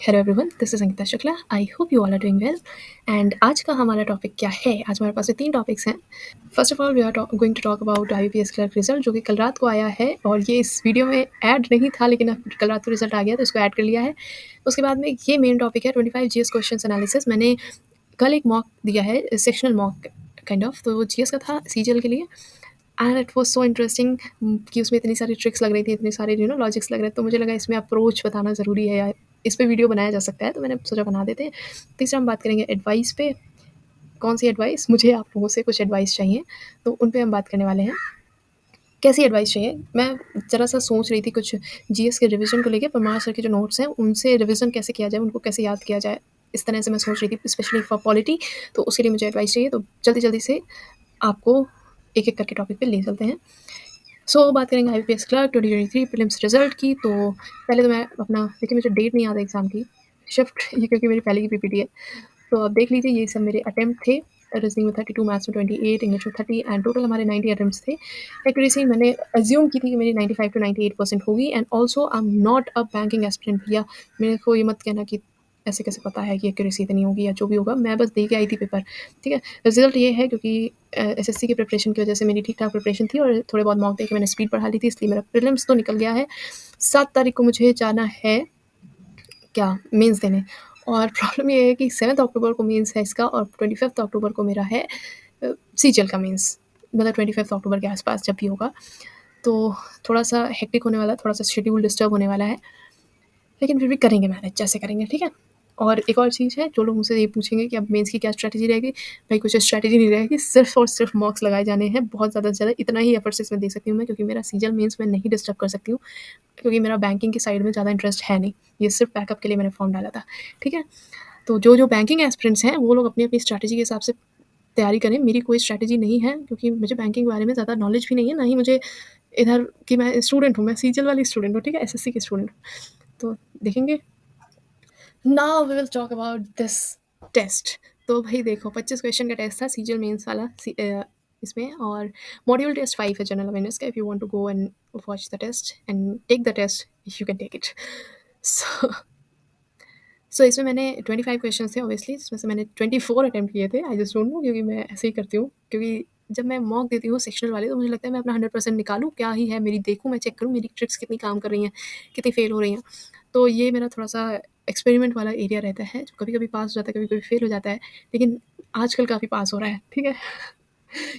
Hello everyone, this is Ankita Shukla. I hope you all are doing well. And आज का हमारा topic क्या है? आज हमारे पास में 3 टॉपिक्स हैं। First of all we are going to talk about IBPS clerk result, जो कि कल रात को आया है और ये इस वीडियो में ऐड नहीं था, लेकिन अब कल रात को रिजल्ट आ गया तो इसको ऐड कर लिया है। उसके बाद में ये मेन टॉपिक है 25 जीएस क्वेश्चंस एनालिसिस। मैंने कल एक मॉक दिया है, सेक्शनल मॉक काइंड ऑफ, तो वो जीएस का था सीजीएल के लिए। And it was so interesting कि उसमें इतनी सारी ट्रिक्स लग रही थी, इतने सारे लॉजिक्स लग रहे थे, तो मुझे लगा इसमें अप्रोच बताना ज़रूरी है या इस पे वीडियो बनाया जा सकता है, तो मैंने सोचा बना देते हैं। तीसरा हम बात करेंगे एडवाइस पे। कौन सी एडवाइस? मुझे आप लोगों से कुछ एडवाइस चाहिए, तो उन पे हम बात करने वाले हैं। कैसी एडवाइस चाहिए? मैं ज़रा-सा सोच रही थी कुछ जीएस के रिवीजन को लेके, परमार सर के जो नोट्स हैं उनसे रिवीजन कैसे किया जाए, उनको कैसे याद किया जाए, इस तरह से मैं सोच रही थी, स्पेशली फॉर पॉलिटी। तो उसके लिए मुझे एडवाइस चाहिए, तो जल्दी-जल्दी से आपको एक-एक करके टॉपिक पे ले चलते हैं। बात करेंगे आईबीपीएस क्लर्क 2023 प्रीलिम्स रिजल्ट की। तो पहले तो मैं अपना, देखिए मुझे डेट नहीं याद है एग्ज़ाम की, शिफ्ट ये क्योंकि मेरी पहले की पीपीटी है। तो आप देख लीजिए, ये सब मेरे अटेम्प्ट थे। रीजनिंग में 32, मैथ्स में 28, इंग्लिश में 30 एंड टोटल हमारे 90 अटेम्प्ट्स थे। एक्यूरेसी मैंने अज्यूम की थी कि मेरी 95 टू 98% होगी। And also I am not a banking aspirant भैया, मेरे को ये मत कहना कि ऐसे कैसे पता है कि एक्यूरेसी इतनी होगी या जो भी होगा, मैं बस दे के आई थी पेपर, ठीक है। रिजल्ट ये है क्योंकि एसएससी की प्रिपरेशन की वजह से मेरी ठीक-ठाक प्रिपरेशन थी और थोड़े बहुत मॉक दे के मैंने स्पीड बढ़ा ली थी, इसलिए मेरा प्रीलिम्स तो निकल गया है। 7 तारीख को मुझे जाना है क्या मेंस देने, और प्रॉब्लम ये है कि 7 अक्टूबर को मेंस है इसका और 25 अक्टूबर को मेरा है सीजीएल का मेंस, मतलब 25 अक्टूबर के आसपास जब भी होगा। तो थोड़ा-सा हेक्टिक होने वाला है, थोड़ा-सा शेड्यूल डिस्टर्ब होने वाला है, लेकिन फिर भी करेंगे मैनेज, जैसे करेंगे, ठीक है। और एक और चीज़ है, जो लोग मुझसे ये पूछेंगे कि अब मेंस की क्या स्ट्रैटेजी रहेगी, भाई कुछ स्ट्रैटेजी नहीं रहेगी, सिर्फ़ और सिर्फ़ मार्क्स लगाए जाने हैं, बहुत ज़्यादा से ज़्यादा इतना ही एफर्ट्स इसमें दे सकती हूँ मैं, क्योंकि मेरा सीजीएल मेंस में नहीं डिस्टर्ब कर सकती हूँ, क्योंकि मेरा बैंकिंग की साइड में ज़्यादा इंटरेस्ट है नहीं, ये सिर्फ़ बैकअप के लिए मैंने फॉर्म डाला था, ठीक है। तो जो बैंकिंग एस्पिरेंट्स हैं, वो लोग अपनी-अपनी स्ट्रैटेजी के हिसाब से तैयारी करें। मेरी कोई स्ट्रैटेजी नहीं है, क्योंकि मुझे बैंकिंग के बारे में ज़्यादा नॉलेज भी नहीं है, ना ही मुझे इधर कि मैं स्टूडेंट हूँ, मैं सीजीएल वाली स्टूडेंट हूँ, ठीक है, एसएससी की स्टूडेंट हूँ। तो देखेंगे। Now we will talk about this test. तो भाई देखो, 25 क्वेश्चन का टेस्ट था सीजीएल मेंस वाला, इसमें, और मॉड्यूल टेस्ट 5 है जनरल अवेयरनेस का। If you want to go and watch the test and take the test, you can take it. So इसमें मैंने 25 क्वेश्चंस थे ऑब्वियसली, जिसमें से मैंने 24 अटेम्प्ट किए थे। आई जस्ट डोंट नो, क्योंकि मैं ऐसे ही करती हूँ, क्योंकि जब मैं मॉक देती हूँ सेक्शनल वाले, तो मुझे लगता है मैं अपना 100% निकालूँ, क्या ही है मेरी, देखूँ, मैं चेक करूँ मेरी ट्रिक्स कितनी काम कर रही हैं, कितनी फेल हो रही हैं। तो ये मेरा थोड़ा-सा एक्सपेरिमेंट वाला एरिया रहता है, जो कभी-कभी पास हो जाता है, कभी-कभी फेल हो जाता है, लेकिन आजकल काफ़ी पास हो रहा है, ठीक है?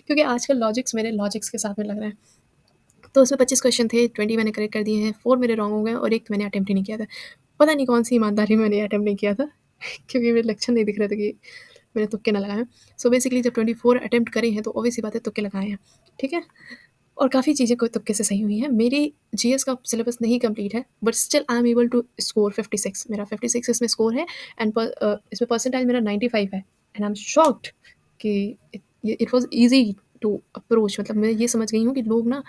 क्योंकि आजकल लॉजिक्स मेरे लॉजिक्स के साथ में लग रहे हैं। तो उसमें 25 क्वेश्चन थे, 20 मैंने करेक्ट कर दिए हैं, 4 मेरे रॉन्ग हो गए और 1 मैंने अटेम्प्ट ही नहीं किया था। पता नहीं कौन-सी ईमानदारी में मैंने अटेम्प्ट नहीं किया था, क्योंकि मेरे लक्षण नहीं दिख रहे थे कि मैंने तुक्के ना लगाए हैं। बेसिकली जब 24 अटेम्प्ट करे हैं, तो ऑब्वियस सी बात है तुक्के लगाए हैं, ठीक है? और काफ़ी चीज़ें कोई तुक्के से सही हुई हैं। मेरी जीएस का सिलेबस नहीं कंप्लीट है, but still I am able to score 56। मेरा 56 इसमें स्कोर है। एंड इसमें परसेंटाइल मेरा 95 है। एंड आई एम शॉक्ड कि it was easy to approach, मतलब मैं ये समझ गई हूँ कि लोग ना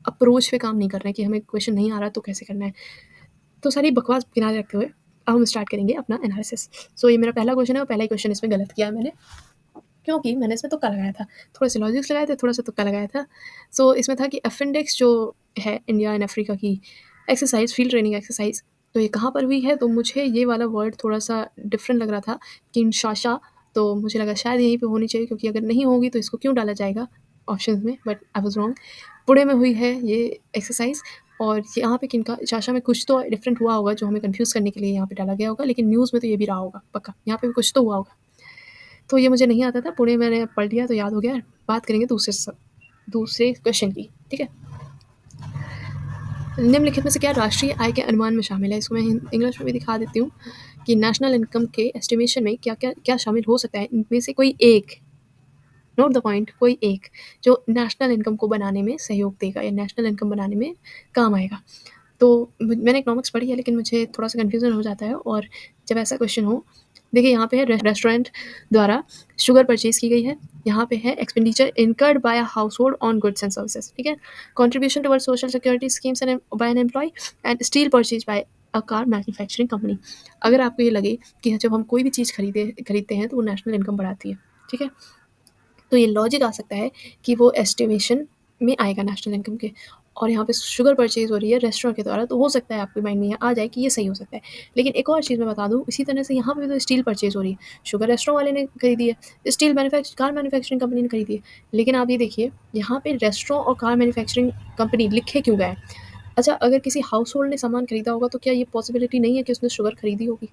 अप्रोच पे काम नहीं कर रहे हैं कि हमें क्वेश्चन नहीं आ रहा तो कैसे करना है। तो सारी बकवास किनारे रखते हुए अब हम स्टार्ट करेंगे अपना एनालिसिस। ये मेरा पहला क्वेश्चन है और पहला ही क्वेश्चन इसमें गलत किया है मैंने, क्योंकि मैंने इसमें तुक्का लगाया था। थोड़े से लॉजिक्स लगाए थे, थोड़ा-सा तुक्का लगाया था। इसमें था कि अपेंडिक्स जो है इंडिया एंड अफ्रीका की एक्सरसाइज़, फील्ड ट्रेनिंग एक्सरसाइज़, तो ये कहाँ पर हुई है? तो मुझे ये वाला वर्ड थोड़ा-सा डिफरेंट लग रहा था, किनशासा। तो मुझे लगा शायद यहीं पे होनी चाहिए, क्योंकि अगर नहीं होगी तो इसको क्यों डाला जाएगा ऑप्शंस में, but I was wrong. Pune में हुई है ये एक्सरसाइज़, और यहाँ पे किनशासा में कुछ तो डिफरेंट हुआ होगा, जो हमें कन्फ्यूज़ करने के लिए यहाँ पे डाला गया होगा, लेकिन न्यूज़ में तो ये भी रहा होगा पक्का, यहाँ पे भी कुछ तो हुआ होगा। तो ये मुझे नहीं आता था, पुणे मैंने पढ़ लिया तो याद हो गया। बात करेंगे दूसरे क्वेश्चन की, ठीक है। निम्नलिखित में से क्या राष्ट्रीय आय के अनुमान में शामिल है? इसको मैं इंग्लिश में भी दिखा देती हूँ कि नेशनल इनकम के एस्टिमेशन में क्या शामिल हो सकता है। इनमें से कोई एक, नोट द पॉइंट, कोई एक जो नेशनल इनकम को बनाने में सहयोग देगा या नेशनल इनकम बनाने में काम आएगा। तो मैंने इकोनॉमिक्स पढ़ी है, लेकिन मुझे थोड़ा-सा कन्फ्यूज़न हो जाता है, और जब ऐसा क्वेश्चन हो, देखिए यहाँ पे है रेस्टोरेंट द्वारा शुगर परचेज़ की गई है, यहाँ पे है expenditure incurred by a household on goods and services, ठीक है? Contribution towards social security schemes and by an employee and steel purchase by a car manufacturing company. अगर आपको ये लगे कि जब हम कोई भी चीज़ खरीदते हैं तो वो नेशनल इनकम बढ़ाती है, ठीक है? तो ये लॉजिक आ सकता है कि वो एस्टिमेशन में आएगा नेशनल इनकम के। और यहाँ पे शुगर परचेज़ हो रही है रेस्टोरेंट के द्वारा, तो हो सकता है आपके माइंड में ये आ जाए कि ये सही हो सकता है। लेकिन एक और चीज़ मैं बता दूँ, इसी तरह से यहाँ पे भी तो स्टील परचेज़ हो रही है। शुगर रेस्टोरेंट वाले ने खरीदी है, स्टील कार मैन्युफैक्चरिंग कंपनी ने खरीदी है। लेकिन आप ये देखिए, यहाँ पे रेस्टोरेंट और कार मैन्युफैक्चरिंग कंपनी लिखे क्यों गए हैं? अच्छा, अगर किसी हाउसहोल्ड ने सामान खरीदा होगा, तो क्या ये पॉसिबिलिटी नहीं है कि उसने शुगर खरीदी होगी?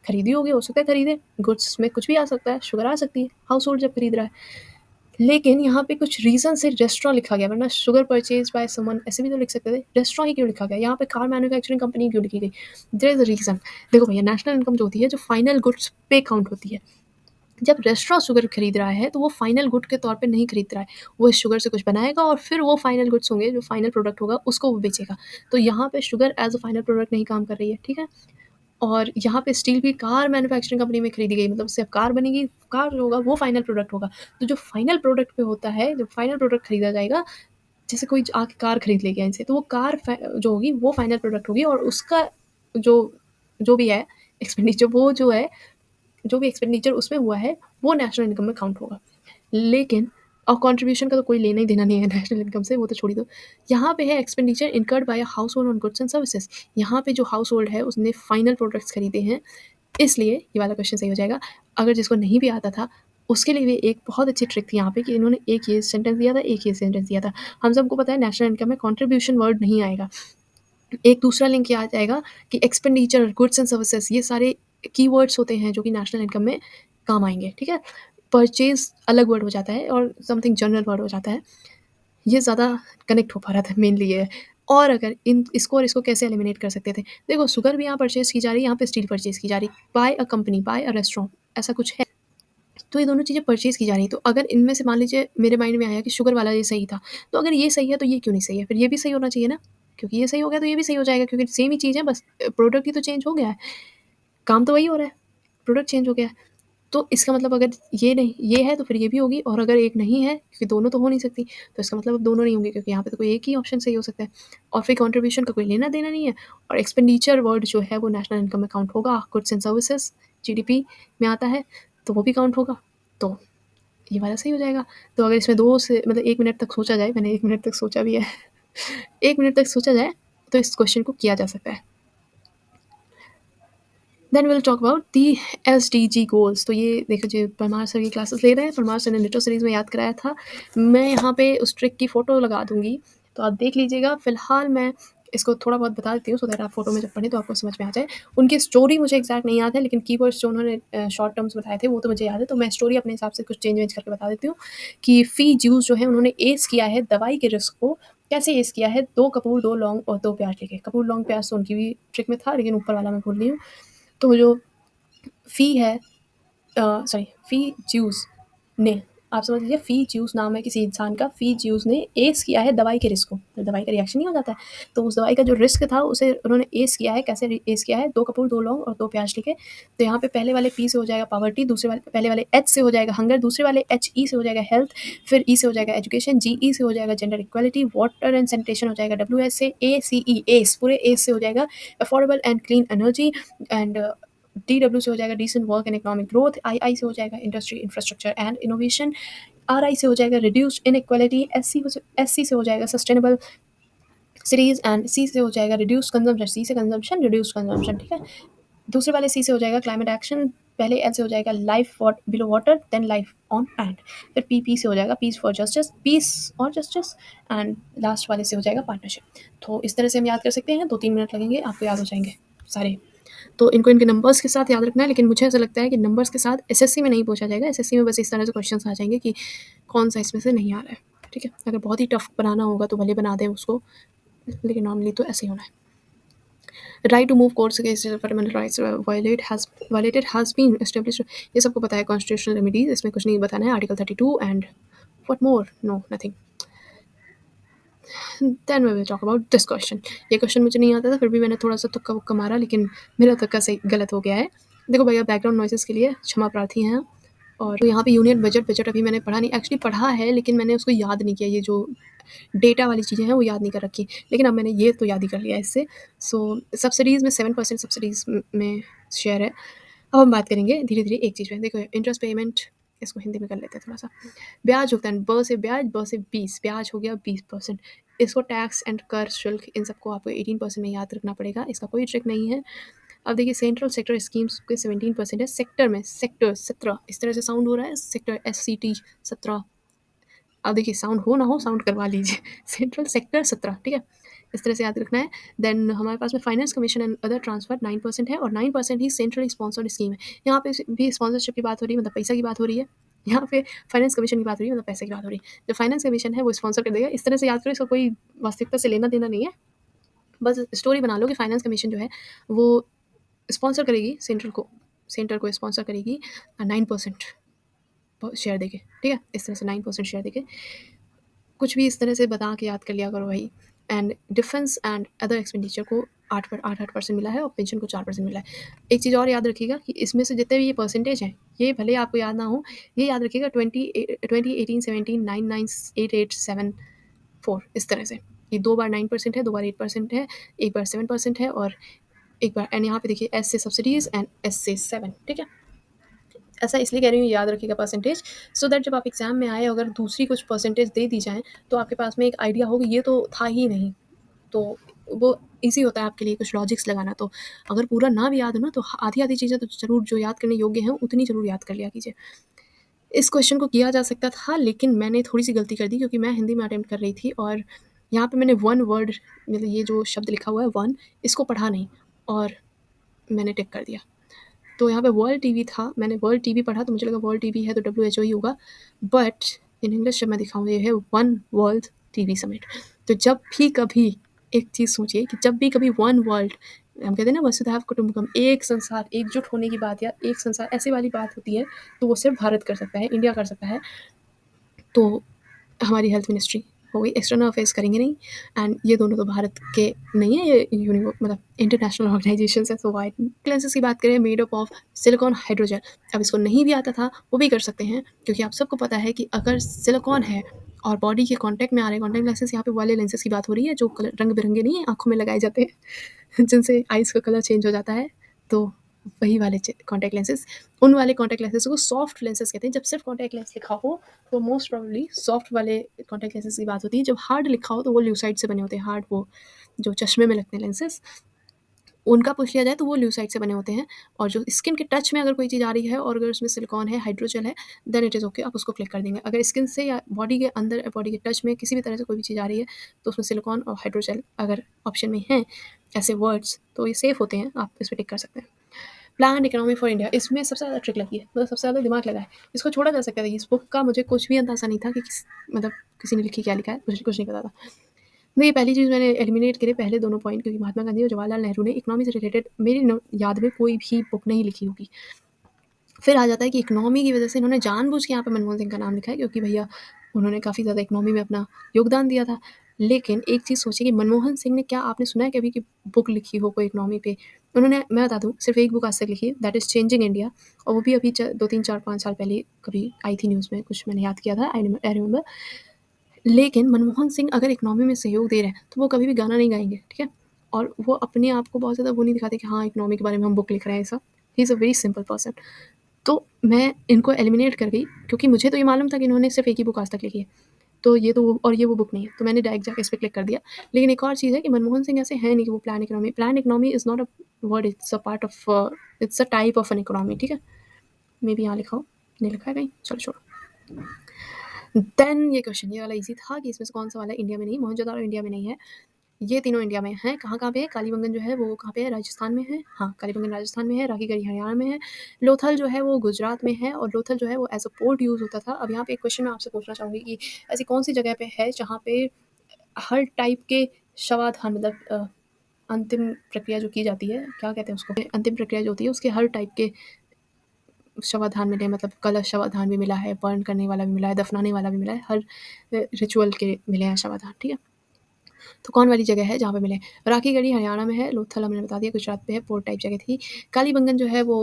खरीदी होगी, हो सकता है खरीदे, गुड्स में कुछ भी आ सकता है, शुगर आ सकती है, हाउसहोल्ड जब खरीद रहा है। लेकिन यहाँ पे कुछ रीज़न से रेस्टोरेंट लिखा गया, वरना शुगर परचेज़ बाय समवन ऐसे भी तो लिख सकते थे। रेस्टोरेंट ही क्यों लिखा गया? यहाँ पे कार मैन्युफैक्चरिंग कंपनी क्यों लिखी गई? There is a reason. देखो भैया, नेशनल इनकम जो होती है, जो फाइनल गुड्स पे काउंट होती है। जब रेस्टोरेंट शुगर खरीद रहा है, तो वो फाइनल गुड के तौर पे नहीं खरीद रहा है। वो इस शुगर से कुछ बनाएगा और फिर वो फाइनल गुड्स होंगे, जो फाइनल प्रोडक्ट होगा, उसको वो बेचेगा। तो यहाँ पे sugar as a final product नहीं काम कर रही है, ठीक है? और यहाँ पे स्टील भी कार मैन्युफैक्चरिंग कंपनी में खरीदी गई, मतलब उससे अब कार बनेगी, कार जो होगा वो फाइनल प्रोडक्ट होगा। तो जो फाइनल प्रोडक्ट पे होता है, जब फाइनल प्रोडक्ट खरीदा जाएगा, जैसे कोई आके कार खरीद ले गया इनसे, तो वो कार जो होगी वो फाइनल प्रोडक्ट होगी, और उसका जो जो भी है एक्सपेंडिचर, वो जो है, जो भी एक्सपेंडिचर उसमें हुआ है, वो नेशनल इनकम में काउंट होगा। लेकिन और कंट्रीब्यूशन का तो कोई लेना ही देना नहीं है नेशनल इनकम से, वो तो छोड़ ही दो। यहाँ पे है expenditure incurred by a household on goods and services. यहाँ पे जो हाउसहोल्ड है, उसने फाइनल प्रोडक्ट्स खरीदे हैं, इसलिए ये वाला क्वेश्चन सही हो जाएगा। अगर जिसको नहीं भी आता था, उसके लिए भी एक बहुत अच्छी ट्रिक थी यहाँ पे, कि इन्होंने एक ये सेंटेंस दिया था, एक ये सेंटेंस दिया था। हम सबको पता है नेशनल इनकम में कंट्रीब्यूशन वर्ड नहीं आएगा। एक दूसरा लिंक ये आ जाएगा कि एक्सपेंडिचर, गुड्स एंड सर्विसेज, ये सारे कीवर्ड्स होते हैं जो कि नेशनल इनकम में काम आएँगे, ठीक है? परचेज़ अलग वर्ड हो जाता है और समथिंग जनरल वर्ड हो जाता है। ये ज़्यादा कनेक्ट हो पा रहा था, मेनली ये है। और अगर इन इसको और इसको कैसे एलिमिनेट कर सकते थे? देखो, शुगर भी यहाँ परचेज़ की जा रही है, यहाँ पे स्टील परचेज़ की जा रही है, by a company, by a restaurant, ऐसा कुछ है। तो ये दोनों चीज़ें परचेज़ की जा रही हैं, तो अगर इनमें से मान लीजिए मेरे माइंड में आया कि शुगर वाला ये सही था, तो अगर ये सही है तो ये क्यों नहीं सही है? फिर ये भी सही होना चाहिए ना? क्योंकि ये सही हो गया तो ये भी सही हो जाएगा, क्योंकि सेम ही चीज़ है, बस प्रोडक्ट ही तो चेंज हो गया है। काम तो वही हो रहा है, प्रोडक्ट चेंज हो गया है। तो इसका मतलब अगर ये नहीं, ये है, तो फिर ये भी होगी, और अगर एक नहीं है, क्योंकि दोनों तो हो नहीं सकती, तो इसका मतलब अब दोनों नहीं होंगे, क्योंकि यहाँ पे तो कोई एक ही ऑप्शन सही हो सकता है। और फिर कंट्रीब्यूशन का कोई लेना-देना नहीं है, और एक्सपेंडिचर वर्ड जो है वो नेशनल इनकम में काउंट होगा, गुड्स एंड सर्विसेज़ जीडीपी में आता है, तो वो भी काउंट होगा। तो ये वाला सही हो जाएगा। तो अगर इसमें 2 से मतलब 1 मिनट तक सोचा जाए, मैंने 1 मिनट तक सोचा भी है। 1 मिनट तक सोचा जाए, तो इस क्वेश्चन को किया जा सकता है। Then will talk about the SDG goals. तो ये देखो, जो परमार सर की क्लासेस ले रहे हैं, परमार सर ने लिटो सीरीज़ में याद कराया था। मैं यहाँ पे उस ट्रिक की फ़ोटो लगा दूँगी, तो आप देख लीजिएगा। फ़िलहाल मैं इसको थोड़ा बहुत बता देती हूँ, सो दैट आप फ़ोटो में जब पढ़ें तो आपको समझ में आ जाए। उनकी स्टोरी मुझे एग्ज़ैक्ट नहीं याद है, लेकिन कीवर्ड्स जो उन्होंने शॉर्ट टर्म्स बताए थे, वो तो मुझे याद है। तो मैं स्टोरी अपने हिसाब से कुछ चेंज-वेंज करके बता देती हूँ कि फ़ी ज्यूस जो है, उन्होंने एस किया है दवाई के रिस्क को। कैसे एस किया है? 2 कपूर, 2 लौंग और 2 प्याज़ लेके। कपूर, लौंग, प्याज़ तो उनकी भी ट्रिक में था, लेकिन ऊपर वाला मैं भूल रही हूँ। तो जो फ़ी है, सॉरी, फ़ी ज्यूस ने, आप समझ लीजिए, फ़ी ज्यूस नाम है किसी इंसान का, फ़ी ज्यूस ने एस किया है दवाई के रिस्क को। तो दवाई का रिएक्शन नहीं हो जाता है, तो उस दवाई का जो रिस्क था उसे उन्होंने एस किया है। कैसे एस किया है? 2 कपूर, 2 लौंग और 2 प्याज लेके। तो यहाँ पे पहले वाले पी से हो जाएगा पॉवर्टी, दूसरे वाले, पहले वाले एच से हो जाएगा हंगर, दूसरे वाले एच ई से हो जाएगा हेल्थ, फिर ई से हो जाएगा एजुकेशन, जी ई से हो जाएगा gender equality, water and sanitation हो जाएगा डब्ल्यू एस से, ए सी ई एस, पूरे एस से हो जाएगा affordable and clean energy, and D W से हो जाएगा decent work and economic growth, I I से हो जाएगा industry, infrastructure and innovation, R I से हो जाएगा रिड्यूस्ड इनइक्वालिटी, एस सी से हो जाएगा सस्टेनेबल सिटीज, एंड सी से हो जाएगा रिड्यूस कंजम्पशन, सी से कंजम्पशन, रिड्यूस कंजम्पशन, ठीक है। दूसरे वाले सी से हो जाएगा क्लाइमेट एक्शन, पहले एल से हो जाएगा life below water, then life on land, फिर पी से हो जाएगा पीस फॉर जस्टिस, पीस और जस्टिस, एंड लास्ट वाले से हो जाएगा पार्टनरशिप। तो इस तरह से हम याद कर सकते हैं, 2-3 मिनट लगेंगे, आपको याद हो जाएंगे सारे। तो इनको इनके नंबर्स के साथ याद रखना है, लेकिन मुझे ऐसा लगता है कि नंबर्स के साथ एसएससी में नहीं पूछा जाएगा। एसएससी में बस इस तरह से क्वेश्चंस आ जाएंगे कि कौन सा इसमें से नहीं आ रहा है, ठीक है। अगर बहुत ही टफ बनाना होगा तो भले बना दें उसको, लेकिन नॉर्मली तो ऐसे ही होना है। Right to move courts against fundamental rights violated has been established. ये सबको पता है, कॉन्स्टिट्यूशनल रेमेडीज, इसमें कुछ नहीं बताना है। Article 32 and what more, no nothing. Then we will talk about this question. ये क्वेश्चन मुझे नहीं आता था, फिर भी मैंने थोड़ा सा तुक्का वुक्का मारा, लेकिन मेरा तुक्का सही गलत हो गया है। देखो भैया, बैकग्राउंड नॉइसेस के लिए क्षमा प्रार्थी हैं हम। और तो यहाँ पे यूनियन बजट अभी मैंने पढ़ा नहीं, एक्चुअली पढ़ा है, लेकिन मैंने उसको याद नहीं किया। ये जो डेटा वाली चीज़ें हैं वो याद नहीं कर रखी, लेकिन अब मैंने ये तो याद ही कर लिया इससे। सो सब्सिडीज़ में 7% सब्सिडीज़ में शेयर है। अब हम बात करेंगे धीरे धीरे एक चीज़ में। देखो, इंटरेस्ट पेमेंट इसको हिंदी में कर लेते हैं थोड़ा सा। ब्याज भुगतान, ब से ब्याज, ब से 20, ब्याज हो गया 20%। इसको टैक्स एंड कर शुल्क इन सबको आपको 18% में याद रखना पड़ेगा, इसका कोई ट्रिक नहीं है। अब देखिए सेंट्रल सेक्टर स्कीम्स के 17% है, सेक्टर में सेक्टर 17 इस तरह से साउंड हो रहा है, सेक्टर SCT 17। अब देखिए साउंड हो ना हो साउंड करवा लीजिए सेंट्रल सेक्टर 17, ठीक है, इस तरह से याद रखना है। देन हमारे पास में finance commission and other transfer 9% है, और 9% ही सेंट्रली स्पॉन्सर्ड स्कीम है। यहाँ पे भी स्पॉन्सरशिप की बात हो रही है, मतलब पैसा की बात हो रही है। यहाँ पे फाइनेंस कमीशन की बात हो रही है, मतलब पैसे की बात हो रही है। जो फाइनेंस कमीशन है वो स्पॉन्सर कर देगा, इस तरह से याद करें, इसका कोई वास्तविकता से लेना देना नहीं है, बस स्टोरी बना लो कि फाइनेंस कमीशन जो है वो स्पॉन्सर करेगी सेंट्रल को, सेंटर को स्पॉन्सर करेगी 9% शेयर देके, ठीक है, इस तरह से 9% शेयर देके कुछ भी इस तरह से बता के याद कर लिया करो भाई। And defence and other expenditure को 8% मिला है, और पेंशन को 4% मिला है। एक चीज़ और याद रखिएगा कि इसमें से जितने भी ये परसेंटेज हैं, ये भले आपको याद ना हो, ये याद रखिएगा 2018-17 99887 4 इस तरह से। ये 2 बार 9% है, 2 बार 8% है, एक बार 7% है, और एक बार एंड यहाँ पे देखिए एस से सब्सिडीज एंड एस से 7, ठीक है। ऐसा इसलिए कह रही हूँ याद रखिएगा परसेंटेज, सो दैट जब आप एग्जाम में आए अगर दूसरी कुछ परसेंटेज दे दी जाए तो आपके पास में एक आइडिया हो कि ये तो था ही नहीं, तो वो ईज़ी होता है आपके लिए कुछ लॉजिक्स लगाना। तो अगर पूरा ना भी याद हो ना, तो आधी-आधी चीज़ें तो ज़रूर जो याद करने योग्य हैं उतनी ज़रूर याद कर लिया कीजिए। इस क्वेश्चन को किया जा सकता था, लेकिन मैंने थोड़ी-सी गलती कर दी क्योंकि मैं हिंदी में अटेम्प्ट कर रही थी, और यहाँ पे मैंने वन वर्ड, मतलब ये जो शब्द लिखा हुआ है वन, इसको पढ़ा नहीं और मैंने टिक कर दिया। तो यहाँ पे वर्ल्ड टीवी था, मैंने वर्ल्ड टीवी पढ़ा तो मुझे लगा वर्ल्ड टीवी है तो WHO ही होगा, बट इन इंग्लिश जब मैं दिखाऊँ ये है वन वर्ल्ड टीवी समिट। तो जब भी कभी एक चीज़ सोचिए कि जब भी कभी वन वर्ल्ड, हम कहते हैं ना वसुधैव कुटुंबकम, एक संसार, एकजुट होने की बात या एक संसार ऐसे वाली बात होती है, तो वो सिर्फ भारत कर सकता है, इंडिया कर सकता है। तो हमारी हेल्थ मिनिस्ट्री हो गई, एक्सटर्नल अफेयर्स करेंगे नहीं, एंड ये दोनों तो भारत के नहीं है, ये मतलब इंटरनेशनल ऑर्गेनाइजेशन है। तो वाइट क्लेंसेस की बात करें, made up of silicon hydrogel. अब इसको नहीं भी आता था वो भी कर सकते हैं, क्योंकि आप सबको पता है कि अगर सिलिकॉन है और बॉडी के कॉन्टैक्ट में आ रहे हैं, कॉन्टैक्ट लेंसेज, यहाँ पे वाले लेंसेज की बात हो रही है जो रंग बिरंगे नहीं है, आंखों में लगाए जाते हैं जिनसे आइज़ का कलर चेंज हो जाता है, तो वही वाले कॉन्टैक्ट लेंसेज, उन वाले कॉन्टैक्ट लेंसेज को सॉफ्ट लेंसेज कहते हैं। जब सिर्फ कॉन्टैक्ट लेंस लिखा हो तो मोस्ट प्रोबेबली सॉफ्ट वाले कॉन्टैक्ट लेंसेज की बात होती है। जब हार्ड लिखा हो तो वो ल्यूसाइड से बने होते हैं, हार्ड वो जो चश्मे में लगते हैं लेंसेज, उनका पूछ लिया जाए तो वो ल्यूसाइड से बने होते हैं। और जो स्किन के टच में अगर कोई चीज़ आ रही है और अगर उसमें सिलिकॉन है, हाइड्रोजेल है, देन इट इज़ ओके, आप उसको क्लिक कर देंगे। अगर स्किन से या बॉडी के अंदर, बॉडी के टच में किसी भी तरह से कोई भी चीज़ आ रही है तो उसमें सिलिकॉन और हाइड्रोजेल अगर ऑप्शन में हैं ऐसे वर्ड्स, तो ये सेफ होते हैं, आप इस पर टिक कर सकते हैं। प्लान इकोनॉमी फॉर इंडिया, इसमें सबसे ज़्यादा ट्रिक लगी है, मतलब सबसे ज़्यादा दिमाग लगा है। इसको छोड़ा जा सकता था, इस बुक का मुझे कुछ भी अंदाज़ा नहीं था कि मतलब किसी ने लिखी क्या लिखा है, मुझे कुछ नहीं पता था। नहीं, पहली चीज़ मैंने एलिमिनेट करे पहले दोनों पॉइंट, क्योंकि महात्मा गांधी और जवाहरलाल नेहरू ने इकोनॉमी से रिलेटेड मेरी याद में कोई भी बुक नहीं लिखी होगी। फिर आ जाता है कि इकोनॉमी की वजह से इन्होंने जानबूझ के यहाँ पे मनमोहन सिंह का नाम लिखा है, क्योंकि भैया उन्होंने काफ़ी ज़्यादा इकोनॉमी में अपना योगदान दिया था। लेकिन एक चीज़ सोचिए कि मनमोहन सिंह ने क्या, आपने सुना है कभी कि बुक लिखी हो कोई इकोनॉमी पे? उन्होंने, मैं बता दूँ, सिर्फ एक बुक आज तक लिखी है, दैट इज़ चेंजिंग इंडिया, और वो भी अभी 2, 3, 4, 5 साल पहले कभी आई थी न्यूज़ में, कुछ मैंने याद किया था, आई रिमेंबर। लेकिन मनमोहन सिंह अगर इकोनॉमी में सहयोग दे रहे हैं तो वो कभी भी गाना नहीं गाएंगे, ठीक है, और वो अपने आप को बहुत ज़्यादा वो नहीं दिखाते कि हाँ इकोनॉमी के बारे में हम बुक लिख रहे हैं, ऐसा। He is a very simple person. तो मैं इनको एलिमिनेट कर गई, क्योंकि मुझे तो ये मालूम था कि इन्होंने सिर्फ एक ही बुक आज तक लिखी है, तो ये तो और ये वो बुक नहीं है, तो मैंने डायरेक्ट जाकर इस पर क्लिक कर दिया। लेकिन एक और चीज़ है कि मनमोहन सिंह ऐसे है नहीं कि वो plan economy is not a word, it's a part of, it's a type of an economy, ठीक है। मे बी यहाँ लिखा हो, नहीं लिखा है कहीं, चलो छोड़ो। देन ये क्वेश्चन ये वाला इजी था कि इसमें से कौन सा वाला इंडिया में नहीं, मोहनजोदारो इंडिया में नहीं है, ये तीनों इंडिया में हैं। कहाँ-कहाँ पे है? कालीबंगन जो है वो कहाँ पे है? राजस्थान में है। हाँ, कालीबंगन राजस्थान में है, राखीगढ़ी हरियाणा में है, लोथल जो है वो गुजरात में है, और लोथल जो है वो एज़ अ पोर्ट यूज़ होता था। अब यहाँ पे एक क्वेश्चन मैं आपसे पूछना चाहूँगी कि ऐसी कौन-सी जगह पे है जहाँ पे हर टाइप के शवाधान, मतलब अंतिम प्रक्रिया जो की जाती है, क्या कहते हैं उसको? अंतिम प्रक्रिया जो होती है उसके हर टाइप के शवाधान मिले, मतलब कलश शवाधान भी मिला है, बर्न करने वाला भी मिला है, दफनाने वाला भी मिला है, हर रिचुअल के मिले हैं शवाधान, ठीक है। तो कौन वाली जगह है जहाँ पे मिले? राखीगढ़ी हरियाणा में है, लोथल हमने बता दिया गुजरात में है, पोर्ट टाइप जगह थी। कालीबंगन जो है वो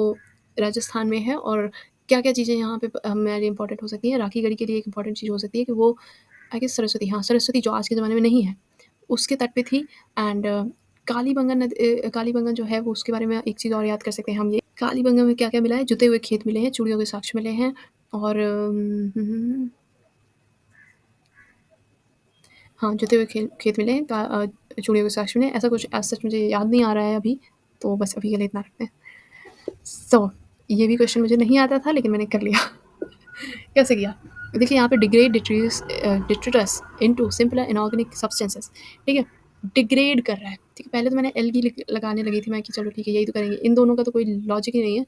राजस्थान में है, और क्या-क्या चीज़ें यहाँ पे हमारे लिए इंपॉर्टेंट हो सकती हैं? राखीगढ़ी के लिए एक इंपॉर्टेंट चीज़ हो सकती है कि वो आई गेस सरस्वती, हाँ, सरस्वती जो आज के ज़माने में नहीं है, उसके तट पे थी। एंड कालीबंगन जो है वो, उसके बारे में एक चीज़ और याद कर सकते हैं हम, ये कालीबंगन में क्या-क्या मिला है? जुते हुए खेत मिले हैं, चूड़ियों के साक्ष्य मिले हैं, और हाँ, जोते हुए खेत मिले हैं, चूड़ियों के साक्ष्य मिले, ऐसा कुछ एज़ सच मुझे याद नहीं आ रहा है अभी, तो बस अभी के लिए इतना रखते हैं। सो ये भी क्वेश्चन मुझे नहीं आता था लेकिन मैंने कर लिया। कैसे किया? देखिए यहाँ पे degrade detritus into simpler inorganic substances, ठीक है? डिग्रेड कर रहा है, ठीक है? पहले तो मैंने एल्गी लगाने लगी थी मैं कि चलो ठीक है यही तो करेंगे। इन दोनों का तो कोई लॉजिक ही नहीं है।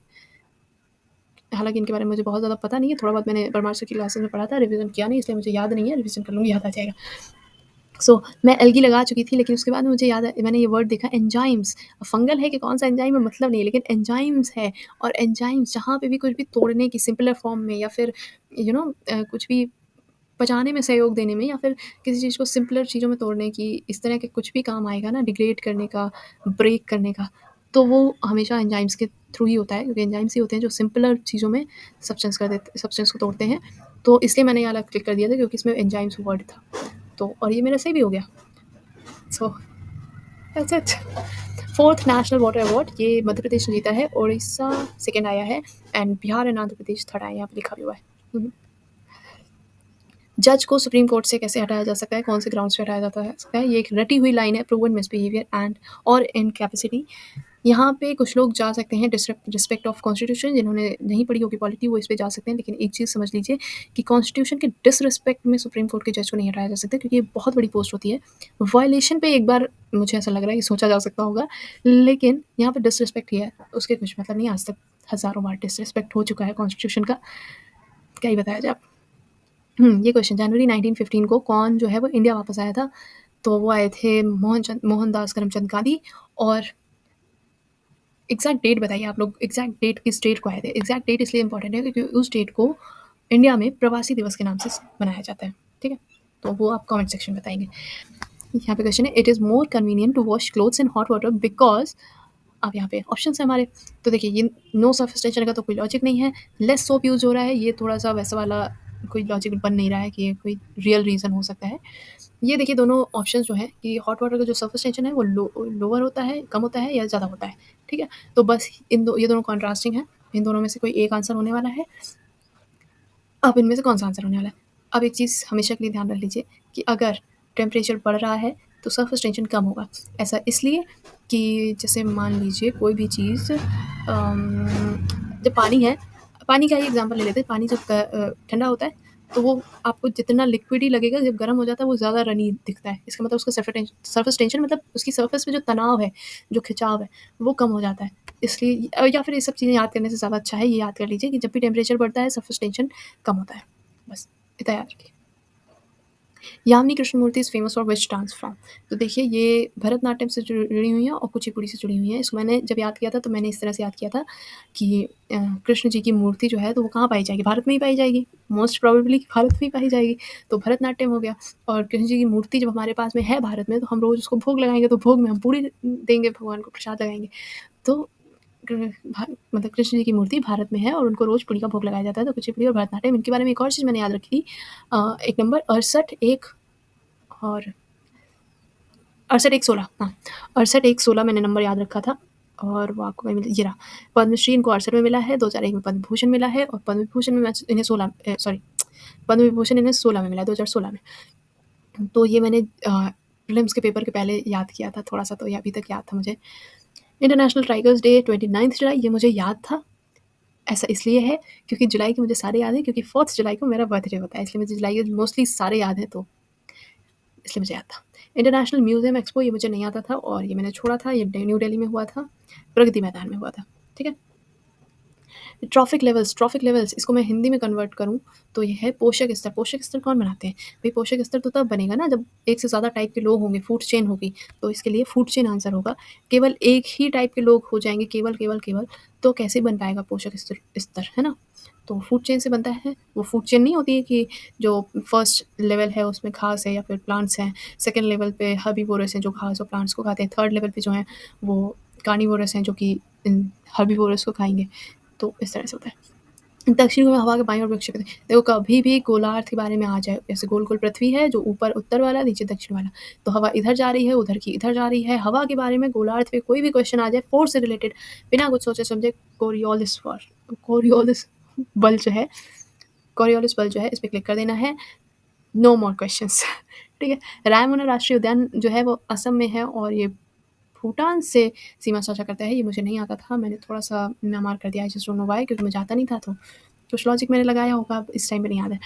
हालाँकि इनके बारे में मुझे बहुत ज़्यादा पता नहीं है, थोड़ा बहुत मैंने परमार सर की क्लासेस में पढ़ा था, रिवीजन किया नहीं इसलिए मुझे याद नहीं है, रिवीजन कर लूँगी याद आ जाएगा। मैं एल्गी लगा चुकी थी लेकिन उसके बाद मुझे याद है मैंने ये वर्ड देखा एंजाइम्स। फंगल है कि कौन सा एंजाइम है मतलब नहीं, लेकिन एंजाइम्स है। और एंजाइम्स जहाँ पे भी कुछ भी तोड़ने की सिंपलर फॉर्म में या फिर कुछ भी पचाने में सहयोग देने में या फिर किसी चीज़ को सिंपलर चीज़ों में तोड़ने की, इस तरह के कुछ भी काम आएगा ना, डिग्रेड करने का, ब्रेक करने का, तो वो हमेशा एंजाइम्स के थ्रू ही होता है, क्योंकि एंजाइम्स ही होते हैं जो सिंपलर चीज़ों में सब्सटेंस को तोड़ते हैं। तो इसलिए मैंने ये वाला क्लिक कर दिया था क्योंकि इसमें एंजाइम्स वर्ड था। तो और ये मेरा सही भी हो गया। So that's it. Fourth national water award ये मध्य प्रदेश ने जीता है, उड़ीसा सेकंड आया है and Bihar and Andhra Pradesh third आया है, यहाँ पे लिखा भी हुआ है। जज को सुप्रीम कोर्ट से कैसे हटाया जा सकता है, कौन से ग्राउंड्स पे हटाया जाता है सकता है, ये एक रटी हुई लाइन है, प्रूवन मिसबिहेवियर एंड और इनकैपेसिटी। यहाँ पे कुछ लोग जा सकते हैं रिस्पेक्ट ऑफ कॉन्स्टिट्यूशन, जिन्होंने नहीं पढ़ी होगी पॉलिटी वो इस पे जा सकते हैं, लेकिन एक चीज़ समझ लीजिए कि कॉन्स्टिट्यूशन के डिसरिस्पेक्ट में सुप्रीम कोर्ट के जज को नहीं हटाया जा सकता, क्योंकि ये बहुत बड़ी पोस्ट होती है। वायलेशन पे एक बार मुझे ऐसा लग रहा है कि सोचा जा सकता होगा, लेकिन यहाँ पे डिसरिस्पेक्ट ही है, उसके कुछ मतलब नहीं। आज तक हज़ारों बार डिसरिस्पेक्ट हो चुका है कॉन्स्टिट्यूशन का, क्या ही बताया जाए अब। ये क्वेश्चन जनवरी 1915 को कौन जो है वो इंडिया वापस आया था? तो वो आए थे मोहनदास करमचंद गांधी। और एग्जैक्ट डेट बताइए आप लोग, एग्जैक्ट डेट किस डेट को आए थे? एग्जैक्ट डेट इसलिए इंपॉर्टेंट है क्योंकि उस डेट को इंडिया में प्रवासी दिवस के नाम से मनाया जाता है, ठीक है? तो वो आप कमेंट सेक्शन में बताएंगे। यहाँ पे क्वेश्चन है, it is more convenient to wash clothes in hot water because. अब यहाँ पे ऑप्शन है हमारे, तो देखिए ये नो सरफेस टेंशन का तो कोई लॉजिक नहीं है। लेस सोप यूज़ हो रहा है, ये थोड़ा सा वैसा वाला कोई लॉजिक बन नहीं रहा है कि ये कोई रियल रीज़न हो सकता है। ये देखिए दोनों ऑप्शन जो हैं कि हॉट वाटर का जो सरफेस टेंशन है वो लोअर होता है, कम होता है या ज़्यादा होता है, ठीक है? तो बस ये दोनों कॉन्ट्रास्टिंग है, इन दोनों में से कोई एक आंसर होने वाला है। अब इनमें से कौन सा आंसर होने वाला है? अब एक चीज़ हमेशा के लिए ध्यान रख लीजिए कि अगर टेम्परेचर बढ़ रहा है तो सरफेस टेंशन कम होगा। ऐसा इसलिए कि जैसे मान लीजिए कोई भी चीज़ जब पानी है, पानी का ही एग्जांपल ले लेते हैं। पानी जब ठंडा होता है तो वो आपको जितना लिक्विड ही लगेगा, जब गर्म हो जाता है वो ज़्यादा रनी दिखता है। इसका मतलब उसका सरफेस टेंशन मतलब उसकी सरफेस पे जो तनाव है, जो खिंचाव है, वो कम हो जाता है। इसलिए या फिर ये सब चीज़ें याद करने से ज़्यादा अच्छा है ये याद कर लीजिए कि जब भी टेम्परेचर बढ़ता है सरफेस टेंशन कम होता है। बस इतना याद रखिए। Yamini Krishnamurthy is famous for which dance form? तो देखिए ये भरतनाट्यम से जुड़ी हुई हैं और कुचिपुड़ी से जुड़ी हुई हैं। इसको मैंने जब याद किया था तो मैंने इस तरह से याद किया था कि कृष्ण जी की मूर्ति जो है तो वो कहाँ पाई जाएगी? भारत में ही पाई जाएगी। मोस्ट प्रोबेबली भारत में ही पाई जाएगी। तो भरतनाट्यम हो गया। और कृष्ण जी की मूर्ति जब हमारे पास में है भारत में, तो हम रोज़ उसको भोग लगाएँगे, तो भोग में हम पूड़ी देंगे भगवान को, प्रसाद लगाएँगे। तो मतलब कृष्ण जी की मूर्ति भारत में है और उनको रोज़ पुड़ी का भोग लगाया जाता है। तो कुचिपुड़ी और भरतनाट्यम, इनके बारे में एक और चीज़ मैंने याद रखी थी। एक नंबर 68 1 और 68 1 16, हाँ, 68 1 16 मैंने नंबर याद रखा था। और वो आपको वहीं मिल ये रहा। पद्मश्री इनको 68 में मिला है, 2001 में पद्म भूषण मिला है और पद्म विभूषण में इन्हें 16 सॉरी पद्म विभूषण इन्हें 16 में मिला, 2016 में। तो ये मैंने प्रीलिम्स के पेपर के पहले याद किया था थोड़ा-सा, तो ये अभी तक याद था मुझे। इंटरनेशनल टाइगर्स डे 29 जुलाई, ये मुझे याद था। ऐसा इसलिए है क्योंकि जुलाई के मुझे सारे याद हैं, क्योंकि 4th जुलाई को मेरा बर्थडे होता है, इसलिए मुझे जुलाई के मोस्टली सारे याद हैं, तो इसलिए मुझे याद था। इंटरनेशनल म्यूज़ियम एक्सपो, ये मुझे नहीं आता था और ये मैंने छोड़ा था, ये न्यू दिल्ली में हुआ था, प्रगति मैदान में हुआ था, ठीक है? ट्रॉफिक लेवल्स इसको मैं हिंदी में कन्वर्ट करूँ तो ये है पोषक स्तर। पोषक स्तर कौन बनाते हैं? भई पोषक स्तर तो तब बनेगा ना जब एक से ज़्यादा टाइप के लोग होंगे, फूड चेन होगी, तो इसके लिए फूड चेन आंसर होगा। केवल एक ही टाइप के लोग हो जाएँगे, केवल, तो कैसे बन पाएगा पोषक स्तर, है ना? तो फूड चेन से बनता है। वो फूड चेन नहीं होती है कि जो फर्स्ट लेवल है उसमें घास है या फिर प्लांट्स हैं, सेकंड लेवल पे हर्बीवोरस हैं जो घास और प्लांट्स को खाते हैं, थर्ड लेवल पे जो हैं वो कार्निवोरस हैं जो कि इन हर्बीवोरस को खाएँगे। तो इस तरह से होता है। दक्षिण में हवा के बाएँ ओर वृक्ष होते हैं। देखो कभी भी गोलार्ध के बारे में आ जाए, जैसे गोल-गोल पृथ्वी है जो ऊपर उत्तर वाला, नीचे दक्षिण वाला, तो हवा इधर जा रही है, उधर की इधर जा रही है। हवा के बारे में गोलार्ध पे कोई भी क्वेश्चन आ जाए फोर्स से रिलेटेड, बिना कुछ सोचे समझे कोरियोलिस बल जो है कॉरियोलिस बल जो है इस पे क्लिक कर देना है, नो मोर क्वेश्चंस। ठीक है। रायमना राष्ट्रीय उद्यान जो है वो असम में है और ये भूटान से सीमा साझा करता है। ये मुझे नहीं आता था, मैंने थोड़ा-सा म्यांमार कर दिया, I just don't know why, क्योंकि मुझे आता नहीं था तो कुछ लॉजिक मैंने लगाया होगा, अब इस टाइम पे नहीं याद है।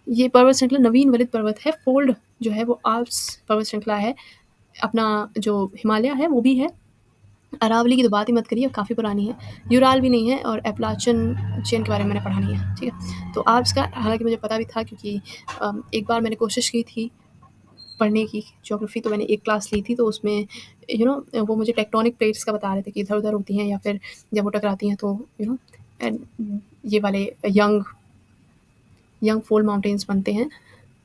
ये पर्वत श्रृंखला नवीन वलित पर्वत है, फोल्ड जो है वो आल्प्स पर्वत श्रृंखला है, अपना जो हिमालय है वो भी है, अरावली की तो बात ही मत करिए, काफ़ी पुरानी है, यूराल भी नहीं है और एपलाचियन चेन के बारे में मैंने पढ़ा नहीं है, ठीक है। तो आल्प्स का हालाँकि मुझे पता भी था, क्योंकि एक बार मैंने कोशिश की थी पढ़ने की ज्योग्राफी, तो मैंने एक क्लास ली थी, तो उसमें वो मुझे टेक्टोनिक प्लेट्स का बता रहे थे कि इधर-उधर होती हैं या फिर जब वो टकराती हैं तो एंड ये वाले यंग यंग फोल्ड माउंटेन्स बनते हैं।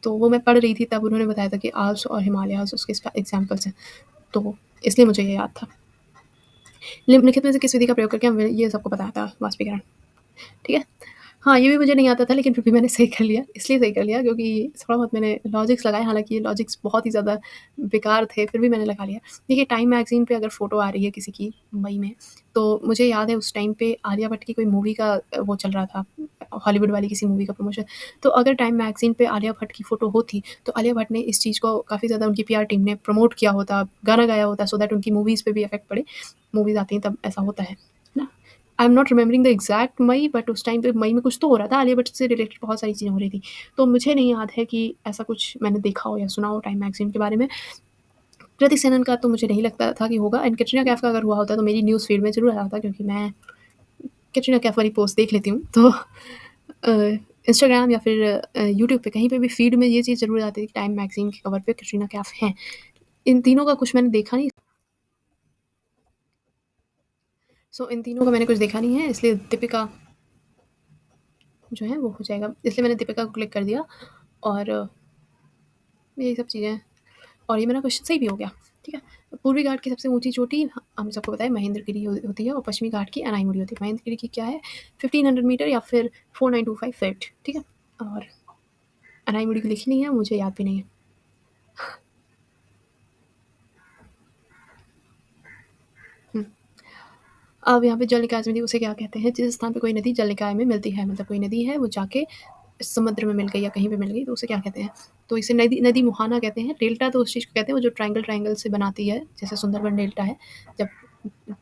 तो वो मैं पढ़ रही थी, तब उन्होंने बताया था कि आल्प्स और हिमालयाज़ उसके एग्ज़ाम्पल्स हैं। तो इसलिए मुझे ये याद था। निम्नलिखित में से किस विधि का प्रयोग करके हम ये सबको बताया था वाष्पीकरण, ठीक है। हाँ, ये भी मुझे नहीं आता था, लेकिन फिर भी मैंने सही कर लिया, इसलिए सही कर लिया क्योंकि थोड़ा बहुत मैंने लॉजिक्स लगाए, हालाँकि ये लॉजिक्स बहुत ही ज़्यादा बेकार थे, फिर भी मैंने लगा लिया। देखिए, टाइम मैगज़ीन पे अगर फ़ोटो आ रही है किसी की मई में, तो मुझे याद है उस टाइम पे आलिया भट्ट की कोई मूवी का वो चल रहा था, हॉलीवुड वाली किसी मूवी का प्रमोशन। तो अगर टाइम मैगज़ीन पे आलिया भट्ट की फ़ोटो होती, तो आलिया भट्ट ने इस चीज़ को काफ़ी ज़्यादा, उनकी पीआर टीम ने प्रमोट किया होता, गाना गाया होता, सो दैट उनकी मूवीज़ पे भी इफ़ेक्ट पड़े। मूवीज़ आती हैं तब ऐसा होता है ना? I am not remembering the exact May, but उस टाइम पे मई में कुछ तो हो रहा था, आलिया भट्ट से रिलेटेड बहुत सारी चीज़ें हो रही थी। तो मुझे नहीं याद है कि ऐसा कुछ मैंने देखा हो या सुना हो टाइम मैगज़ीन के बारे में। कृति सेनन का तो मुझे नहीं लगता था कि होगा, एंड कैटरीना कैफ का अगर हुआ होता तो मेरी न्यूज़ फीड में ज़रूर आया होता, क्योंकि मैं कैटरीना कैफ वाली पोस्ट देख लेती हूँ। तो इंस्टाग्राम या फिर यूट्यूब पे कहीं पे भी फीड में ये चीज़ ज़रूर आती थी कि टाइम मैगज़ीन के कवर पे कैटरीना कैफ हैं। इन तीनों का कुछ मैंने देखा नहीं, इन तीनों का मैंने कुछ देखा नहीं है, इसलिए दीपिका जो है वो हो जाएगा। इसलिए मैंने दीपिका को क्लिक कर दिया और यही सब चीज़ें, और ये मेरा क्वेश्चन सही भी हो गया, ठीक है। पूर्वी घाट की सबसे ऊँची चोटी हम सबको पता है महेंद्रगिरी होती है, और पश्चिमी घाट की अनाईमुड़ी होती है। महेंद्रगिरी की क्या है, 1500 मीटर या फिर 4925 फीट, ठीक है। और अनाईमुड़ी की लिखी नहीं है, मुझे याद भी नहीं है। हुँ। अब यहाँ पे जल निकाय समिति उसे क्या कहते हैं? जिस स्थान पे कोई नदी जल निकाय में मिलती है, मतलब कोई नदी है वो जाके समुद्र में मिल गई या कहीं पे मिल गई, तो उसे क्या कहते हैं? तो इसे नदी नदी मुहाना कहते हैं। डेल्टा तो उस चीज़ को कहते हैं वो जो ट्रायंगल ट्रायंगल से बनाती है, जैसे सुंदरबन डेल्टा है, जब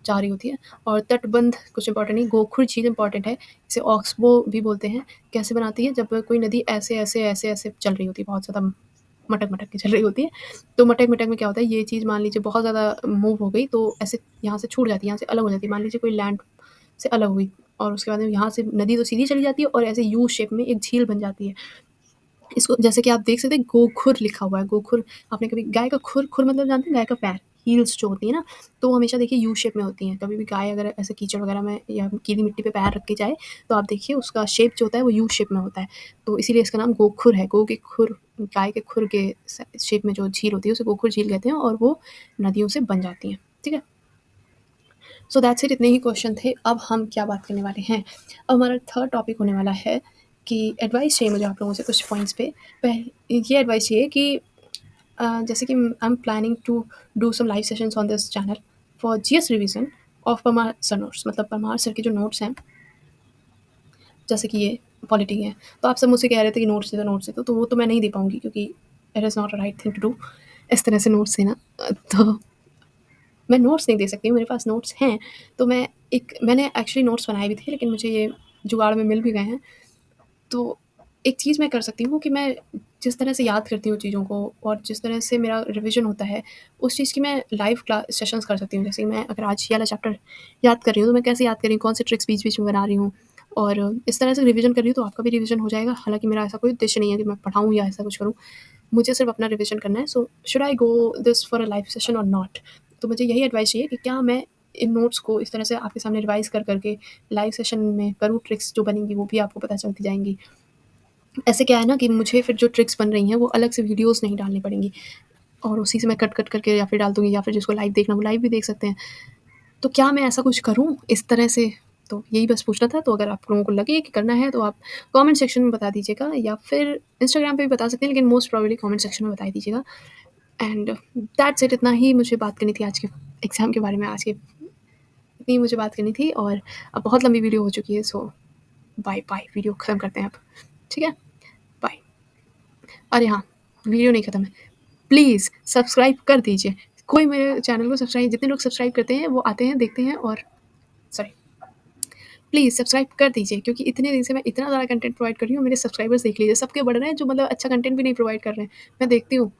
जा रही होती है। और तटबंध कुछ इंपॉर्टेंट नहीं, गोखुर झील इंपॉर्टेंट है, इसे ऑक्सबो भी बोलते हैं। कैसे बनाती है? जब कोई नदी ऐसे चल रही होती है, बहुत ज़्यादा मटक-मटक के चल रही होती है। तो मटक-मटक में क्या होता है, ये चीज़ मान लीजिए बहुत ज़्यादा मूव हो गई, तो ऐसे यहाँ से छूट जाती है, यहाँ से अलग हो जाती है। मान लीजिए कोई लैंड से अलग हुई और उसके बाद में यहाँ से नदी तो सीधी चली जाती है और ऐसे यू शेप में एक झील बन जाती है। इसको जैसे कि आप देख सकते हैं, गोखुर लिखा हुआ है। गोखुर, आपने कभी गाय का खुर मतलब जानते हैं, गाय का पैर, हील्स जो होती है ना, तो वो हमेशा देखिए यू शेप में होती हैं। कभी भी गाय अगर ऐसे कीचड़ वगैरह में या गीली मिट्टी पे पैर रख के जाए, तो आप देखिए उसका शेप जो होता है वो यू शेप में होता है। तो इसीलिए इसका नाम गोखुर है। गो के खुर, गाय के खुर के शेप में जो झील होती है उसे गोखुर झील कहते हैं, और वो नदियों से बन जाती हैं, ठीक है। सो दैट्स इट, इतने ही क्वेश्चन थे। अब हम क्या बात करने वाले हैं, अब हमारा थर्ड टॉपिक होने वाला है कि एडवाइस चाहिए मुझे आप लोगों से कुछ पॉइंट्स पे। ये एडवाइस चाहिए कि जैसे कि I am planning to do some live sessions on this channel for GS revision of Parmar sir notes, मतलब परमार सर के जो नोट्स हैं, जैसे कि ये पॉलिटी है। तो आप सब मुझसे कह रहे थे कि नोट्स दे दो, नोट्स दे दो, तो वो तो मैं नहीं दे पाऊँगी, क्योंकि it is not a right thing to do, इस तरह से नोट्स देना। तो मैं नोट्स नहीं दे सकती हूँ, मेरे पास नोट्स हैं। तो मैंने एक्चुअली नोट्स बनाए भी थे, लेकिन मुझे ये जुगाड़ में मिल भी गए हैं। तो एक चीज़ मैं कर सकती हूँ कि मैं जिस तरह से याद करती हूँ चीज़ों को और जिस तरह से मेरा रिवीजन होता है, उस चीज़ की मैं लाइव क्लास सेशंस कर सकती हूँ। जैसे कि मैं अगर आज ये वाला चैप्टर याद कर रही हूँ, तो मैं कैसे याद कर रही हूँ, कौन से ट्रिक्स बीच-बीच में बना रही हूँ, और इस तरह से रिवीजन कर रही हूँ, तो आपका भी रिवीजन हो जाएगा। हालाँकि मेरा ऐसा कोई उद्देश्य नहीं है कि मैं पढ़ाऊँ या ऐसा कुछ करूँ। मुझे सिर्फ़ अपना रिवीजन करना है। So should I go this for a live session और नॉट? तो मुझे यही एडवाइस चाहिए कि क्या मैं इन नोट्स को इस तरह से आपके सामने रिवाइज़ कर के लाइव सेशन में करूँ, ट्रिक्स जो बनेंगी वो भी आपको पता चलती जाएँगी। ऐसे क्या है ना कि मुझे फिर जो ट्रिक्स बन रही हैं वो अलग से वीडियोज़ नहीं डालनी पड़ेंगी, और उसी से मैं कट-कट करके या फिर डाल दूँगी, या फिर जिसको लाइव देखना वो लाइव भी देख सकते हैं। तो क्या मैं ऐसा कुछ करूँ इस तरह से? तो यही बस पूछना था। तो अगर आप लोगों को लगे कि करना है तो आप कमेंट सेक्शन में बता दीजिएगा, या फिर इंस्टाग्राम पे भी बता सकते हैं, लेकिन मोस्ट प्रोबेबली कमेंट सेक्शन में बता ही दीजिएगा। एंड दैट्स इट, इतना ही मुझे बात करनी थी आज के एग्ज़ाम के बारे में। आज के इतनी मुझे बात करनी थी, और अब बहुत लंबी वीडियो हो चुकी है, सो बाय बाय, वीडियो ख़त्म करते हैं अब। ठीक है? बाय। अरे हाँ, वीडियो नहीं खत्म है। प्लीज़ सब्सक्राइब कर दीजिए। कोई मेरे चैनल को सब्सक्राइब जितने लोग सब्सक्राइब करते हैं वो आते हैं, देखते हैं और सॉरी प्लीज़ सब्सक्राइब कर दीजिए क्योंकि इतने दिन से मैं इतना ज़्यादा कंटेंट प्रोवाइड कर रही हूँ, मेरे सब्सक्राइबर्स देख लीजिए, सबके बढ़ रहे हैं जो मतलब अच्छा कंटेंट भी नहीं प्रोवाइड कर रहे हैं। मैं देखती हूँ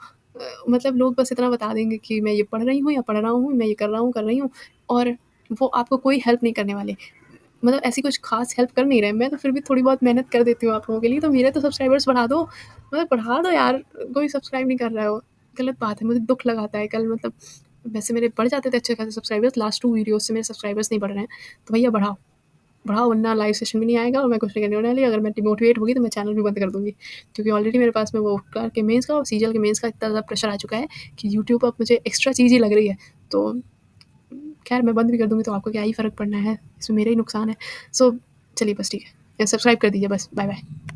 मतलब लोग बस इतना बता देंगे कि मैं ये पढ़ रही हूँ या पढ़ रहा हूँ, मैं ये कर रही हूँ और वो आपको कोई हेल्प नहीं करने वाले। मतलब ऐसी कुछ ख़ास हेल्प कर नहीं रहे हैं, मैं तो फिर भी थोड़ी बहुत मेहनत कर देती हूँ आप लोगों के लिए, तो मेरे तो सब्सक्राइबर्स बढ़ा दो, मतलब बढ़ा दो यार, कोई सब्सक्राइब नहीं कर रहा है वो। गलत बात है, मुझे दुःख लगाता है। कल मतलब वैसे मेरे बढ़ जाते थे अच्छे खासे सब्सक्राइबर्स, लास्ट 2 वीडियोज़ से मेरे सब्सक्राइबर्स नहीं बढ़ रहे हैं, तो भैया बढ़ाओ। बढ़ाओ वरना लाइव सेशन भी नहीं आएगा और मैं कुछ नहीं करने वाली। अगर मैं डिमोटिवेट होगी तो मैं चैनल भी बंद कर दूँगी क्योंकि ऑलरेडी मेरे पास में वो क्लर्क के मेंस का और सीजीएल के मेंस का इतना ज़्यादा प्रेशर आ चुका है कि यूट्यूब अब मुझे एक्स्ट्रा चीज़ ही लग रही है। तो खैर मैं बंद भी कर दूँगी तो आपको क्या ही फ़र्क पड़ना है, इसमें मेरा ही नुकसान है। सो चलिए बस ठीक है, सब्सक्राइब कर दीजिए बस। Bye bye.